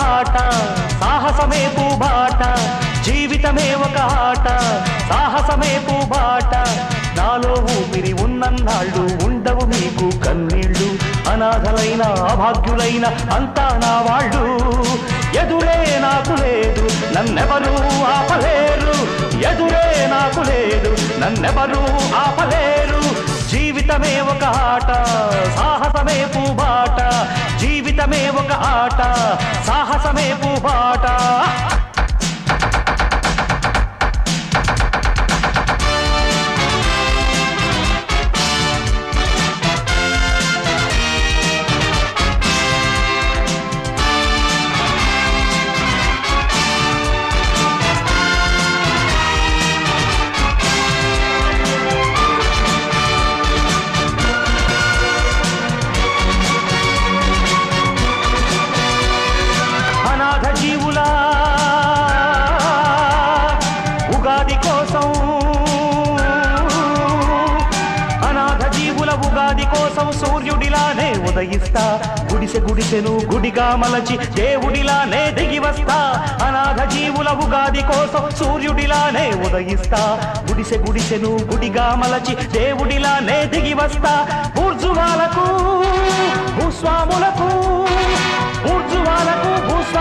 ఆట, సాహసమే పూబాట, జీవితమే ఒక ఆట, సాహసమే పూబాట. నాలో ఊపిరి ఉన్నన్నాళ్ళు ఉండవు మీకు కన్నీళ్ళు, అనాథలైన అభాగ్యులైన అంతా నా వాళ్ళు. ఎదురే నాకు లేదు నన్నెవరూ ఆపలేరు, ఎదురే నాకు లేదు నన్నెవరూ ఆపలేరు. జీవితమే ఒక ఆట, సాహసమే పూబాట, జీవితమే ఒక ఆట, సాహసమే పూబాట. జీవుల ఉగాది కోసం, అనాథ జీవుల ఉగాది కోసం సూర్యుడిలానే ఉదయిస్తా, గుడిసె గుడిసెను గుడిగా మలచి దేవుడిలానే దిగి వస్తా. అనాథ జీవుల ఉగాది కోసం సూర్యుడిలానే ఉదయిస్తా, గుడిసె గుడిసెను గుడిగా మలచి దేవుడిలానే దిగి వస్తా. ఊర్జువాలకు భూస్వాములకు, ఊర్జువాలకు భూస్వాములకు